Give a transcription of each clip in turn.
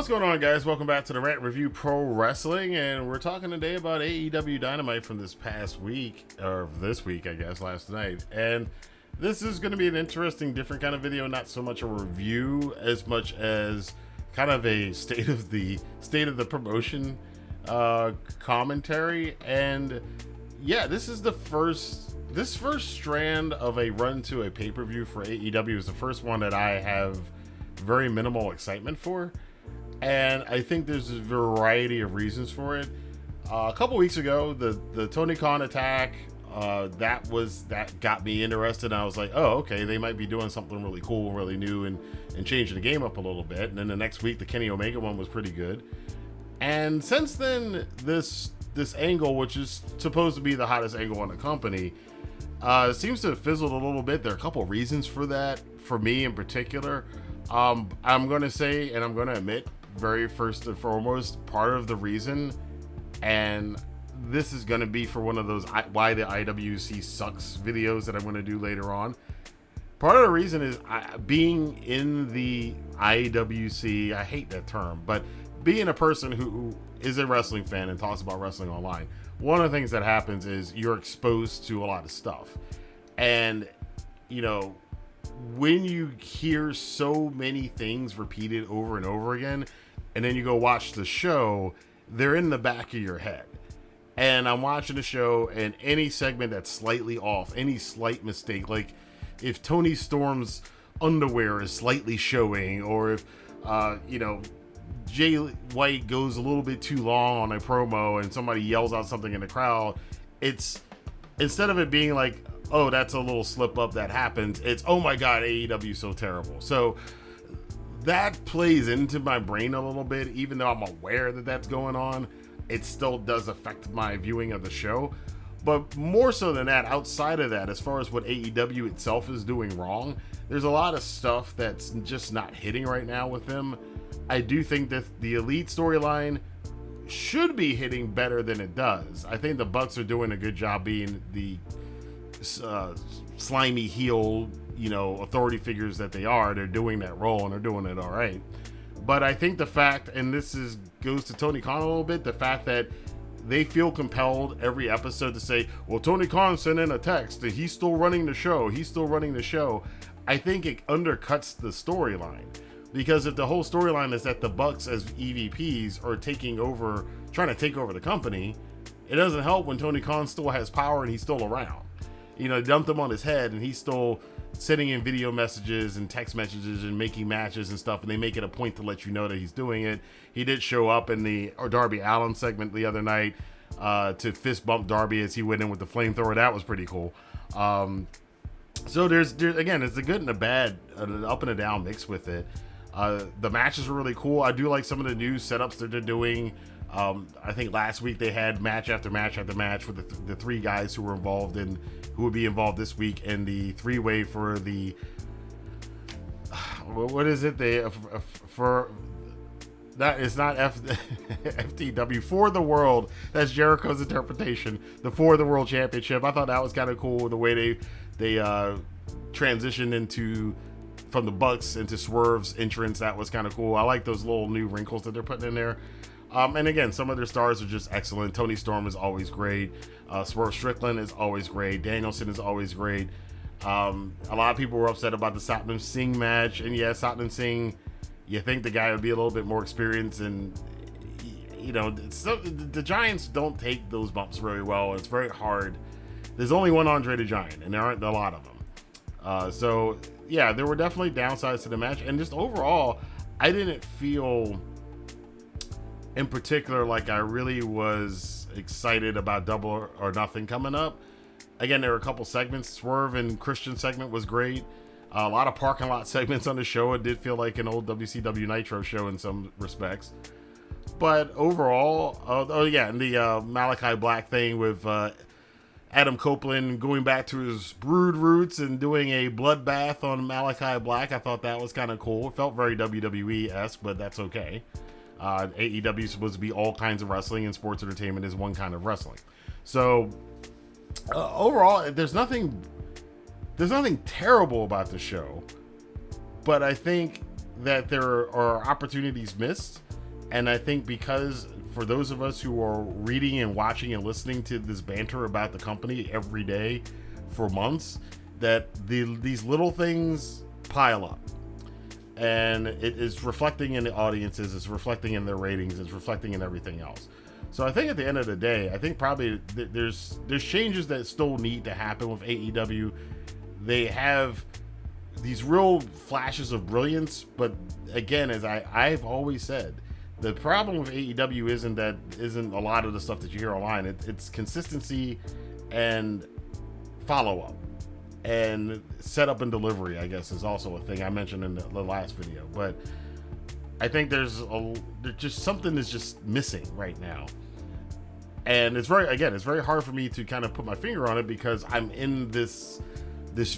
going on, guys? Welcome back to the Rant Review Pro Wrestling, and we're talking today about AEW Dynamite from this past week, or this week, I guess, last night. And this is going to be an interesting, different kind of video, not so much a review as much as kind of a state of the promotion commentary. And yeah, this first strand of a run to a pay-per-view for AEW is the first one that I have very minimal excitement for. And I think there's a variety of reasons for it. A couple weeks ago, the Tony Khan attack, that got me interested. I was like, oh, okay, they might be doing something really cool, really new, and changing the game up a little bit. And then the next week, the Kenny Omega one was pretty good. And since then, this angle, which is supposed to be the hottest angle in the company, seems to have fizzled a little bit. There are a couple of reasons for that, for me in particular. I'm going to say, and I'm going to admit, very first and foremost, part of the reason, and this is going to be for one of those why the IWC sucks videos that I'm going to do later on. Part of the reason is being in the IWC, I hate that term, but being a person who is a wrestling fan and talks about wrestling online, one of the things that happens is you're exposed to a lot of stuff. And, you know, when you hear so many things repeated over and over again, and then you go watch the show, they're in the back of your head. And I'm watching the show, and any segment that's slightly off, any slight mistake, like if Tony Storm's underwear is slightly showing, or if, Jay White goes a little bit too long on a promo and somebody yells out something in the crowd, it's, instead of it being like, oh, that's a little slip up that happens, it's, oh my God, AEW so terrible. So that plays into my brain a little bit. Even though I'm aware that that's going on, it still does affect my viewing of the show. But more so than that, outside of that, as far as what AEW itself is doing wrong, there's a lot of stuff that's just not hitting right now with them. I do think that the Elite storyline should be hitting better than it does. I think the Bucks are doing a good job being the slimy heel, authority figures that they are. They're doing that role and they're doing it all right. But I think the fact, and this goes to Tony Khan a little bit, the fact that they feel compelled every episode to say, well, Tony Khan sent in a text that he's still running the show. I think it undercuts the storyline. Because if the whole storyline is that the Bucks as EVPs are trying to take over the company, it doesn't help when Tony Khan still has power and he's still around. Dumped him on his head and he's still sending in video messages and text messages and making matches and stuff, and they make it a point to let you know that he's doing it. He did show up in the Darby Allin segment the other night to fist bump Darby as he went in with the flamethrower. That was pretty cool. So there's again, it's a good and a bad, an up and a down mix with it. The matches were really cool. I do like some of the new setups that they're doing. I think last week they had match after match after match with the three guys who would be involved this week in the three-way for the what is it? For that is not FTW, for the world. That's Jericho's interpretation. The For the World Championship. I thought that was kind of cool the way they transitioned from the Bucks into Swerve's entrance. That was kind of cool. I like those little new wrinkles that they're putting in there. And again, some of their stars are just excellent. Tony Storm is always great. Swerve Strickland is always great. Danielson is always great. A lot of people were upset about the Satnam Singh match. And yeah, Satnam Singh, you think the guy would be a little bit more experienced. And, the Giants don't take those bumps very well. It's very hard. There's only one Andre the Giant, and there aren't a lot of them. So, yeah, there were definitely downsides to the match. And just overall, I didn't feel in particular like I really was excited about Double or Nothing coming up. Again, there were a couple segments. Swerve and Christian segment was great. A lot of parking lot segments on the show. It did feel like an old WCW Nitro show in some respects. But overall, and the Malachi Black thing with Adam Copeland going back to his Brood roots and doing a bloodbath on Malachi Black. I thought that was kind of cool. It felt very WWE-esque, but that's okay. AEW is supposed to be all kinds of wrestling, and sports entertainment is one kind of wrestling. So overall, there's nothing terrible about the show, but I think that there are opportunities missed. And I think because for those of us who are reading and watching and listening to this banter about the company every day for months, that these little things pile up. And it is reflecting in the audiences, it's reflecting in their ratings, it's reflecting in everything else. So I think at the end of the day, I think probably there's changes that still need to happen with AEW. They have these real flashes of brilliance, but again, as I've always said, the problem with AEW isn't a lot of the stuff that you hear online. It's consistency and follow-up. And setup and delivery, I guess, is also a thing I mentioned in the last video. But I think there's just something is just missing right now. And it's very hard for me to kind of put my finger on it because I'm in this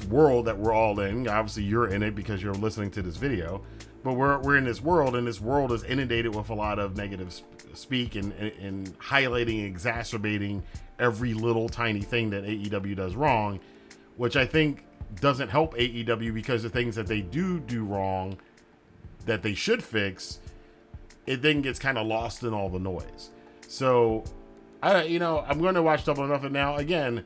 world that we're all in. Obviously, you're in it because you're listening to this video. But we're in this world, and this world is inundated with a lot of negative speak and highlighting, exacerbating every little tiny thing that AEW does wrong, which I think doesn't help AEW because the things that they do wrong that they should fix, it then gets kind of lost in all the noise. So, I'm going to watch Double or Nothing now. Again,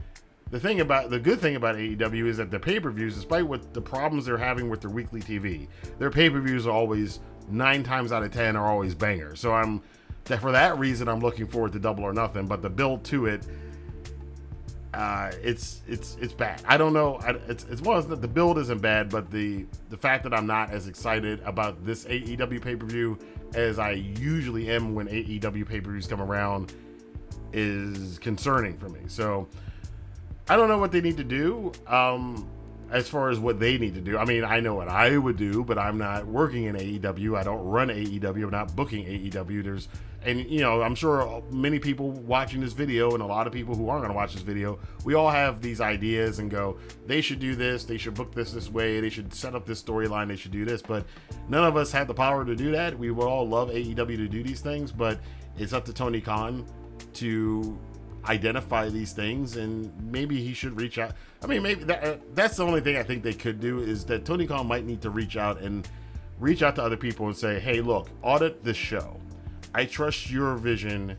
the good thing about AEW is that the pay-per-views, despite what the problems they're having with their weekly TV, their pay-per-views are always 9 times out of 10 are always bangers. So for that reason, I'm looking forward to Double or Nothing. But the build to it, it's bad. I don't know. It's well, the build isn't bad, but the fact that I'm not as excited about this AEW pay-per-view as I usually am when AEW pay-per-views come around is concerning for me. So I don't know what they need to do as far as what they need to do. I mean, I know what I would do, but I'm not working in AEW. I don't run AEW. I'm not booking AEW. I'm sure many people watching this video and a lot of people who aren't going to watch this video, we all have these ideas and go, they should do this, they should book this way, they should set up this storyline, they should do this, but none of us have the power to do that. We would all love AEW to do these things, but it's up to Tony Khan to identify these things, and maybe he should reach out. I mean, maybe that's the only thing I think they could do, is that Tony Khan might need to reach out to other people and say, hey, look, audit this show. I trust your vision.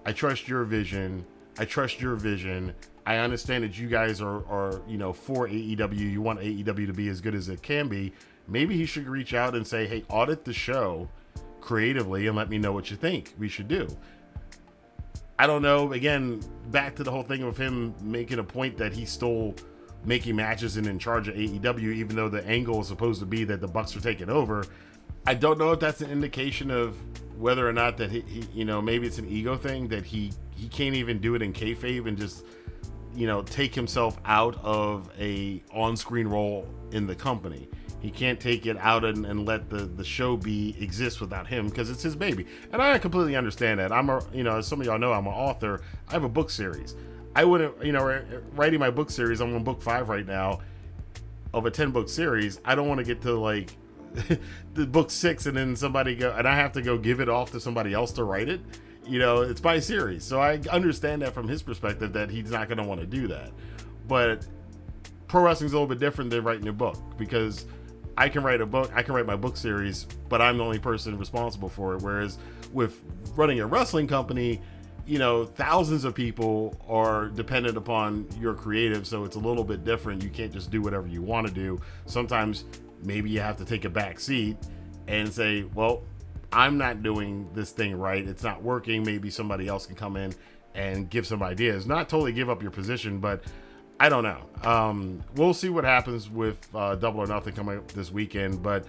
I trust your vision. I trust your vision. I understand that you guys are for AEW. You want AEW to be as good as it can be. Maybe he should reach out and say, hey, audit the show creatively and let me know what you think we should do. I don't know. Again, back to the whole thing of him making a point that he's still making matches and in charge of AEW, even though the angle is supposed to be that the Bucks are taking over. I don't know if that's an indication of whether or not that he maybe it's an ego thing, that he can't even do it in kayfabe and just, take himself out of a on-screen role in the company. He can't take it out and let the show exist without him, because it's his baby. And I completely understand that. As some of y'all know, I'm an author. I have a book series. I wouldn't, writing my book series, I'm on book 5 right now of a 10-book series. I don't want to get to like the book 6 and then I have to go give it off to somebody else to write it. It's my series. So I understand that from his perspective, that he's not going to want to do that. But pro wrestling's a little bit different than writing a book, because I can write a book, I can write my book series, but I'm the only person responsible for it. Whereas with running a wrestling company, thousands of people are dependent upon your creative, so it's a little bit different. You can't just do whatever you want to do. Sometimes maybe you have to take a back seat and say, well, I'm not doing this thing right. It's not working. Maybe somebody else can come in and give some ideas. Not totally give up your position, but I don't know. We'll see what happens with Double or Nothing coming up this weekend. But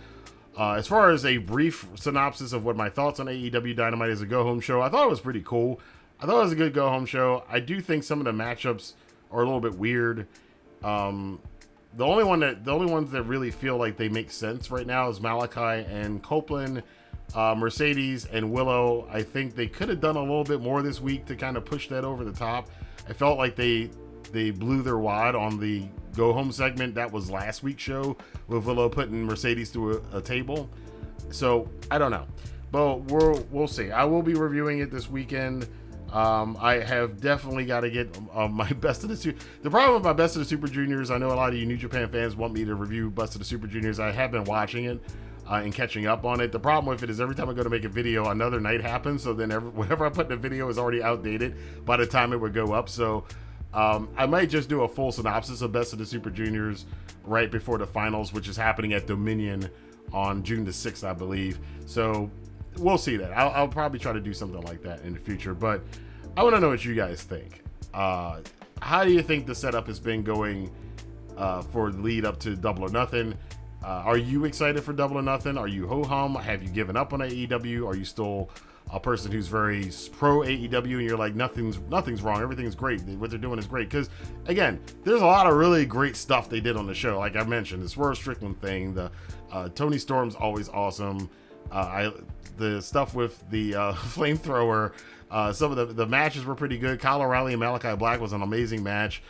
as far as a brief synopsis of what my thoughts on AEW Dynamite as a go-home show, I thought it was pretty cool. I thought it was a good go-home show. I do think some of the matchups are a little bit weird. The only ones that really feel like they make sense right now is Malachi and Copeland. Mercedes and Willow, I think they could have done a little bit more this week to kind of push that over the top. I felt like they blew their wad on the go home segment. That was last week's show with Willow putting Mercedes through a table. So I don't know, but we'll see. I will be reviewing it this weekend. I have definitely got to get my Best of the The problem with my Best of the Super Juniors, I know a lot of you New Japan fans want me to review Best of the Super Juniors. I have been watching it. and catching up on it. The problem with it is every time I go to make a video, another night happens. So then whatever I put in the video is already outdated by the time it would go up. So I might just do a full synopsis of Best of the Super Juniors right before the finals, which is happening at Dominion on June the 6th, I believe. So we'll see that. I'll probably try to do something like that in the future. But I want to know what you guys think. How do you think the setup has been going for the lead up to Double or Nothing? Are you excited for Double or Nothing? Are you ho-hum? Have you given up on AEW? Are you still a person who's very pro AEW and you're like, nothing's wrong, everything's great, what they're doing is great? Because again, there's a lot of really great stuff they did on the show. Like I mentioned, the Swerve Strickland thing, the Tony Storm's always awesome. The stuff with the flamethrower, some of the matches were pretty good. Kyle O'Reilly and Malachi Black was an amazing match.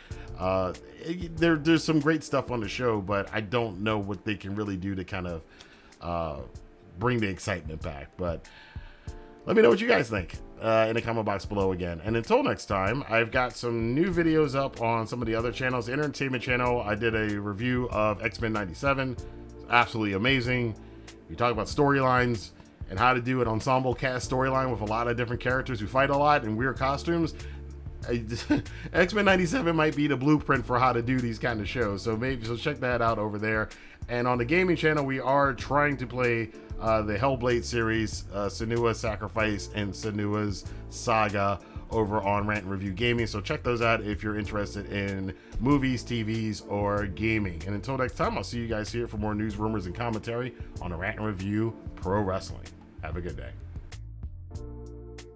There's some great stuff on the show, but I don't know what they can really do to kind of bring the excitement back. But let me know what you guys think in the comment box below again. And until next time, I've got some new videos up on some of the other channels. The Entertainment channel, I did a review of X-Men 97. It's absolutely amazing. We talk about storylines and how to do an ensemble cast storyline with a lot of different characters who fight a lot in weird costumes. X-Men 97 might be the blueprint for how to do these kind of shows, so check that out over there. And on the gaming channel, we are trying to play the Hellblade series, Senua's Sacrifice and Senua's Saga over on Rant and Review Gaming, so check those out if you're interested in movies, TVs, or gaming. And until next time, I'll see you guys here for more news, rumors, and commentary on the Rant and Review Pro Wrestling. Have a good day.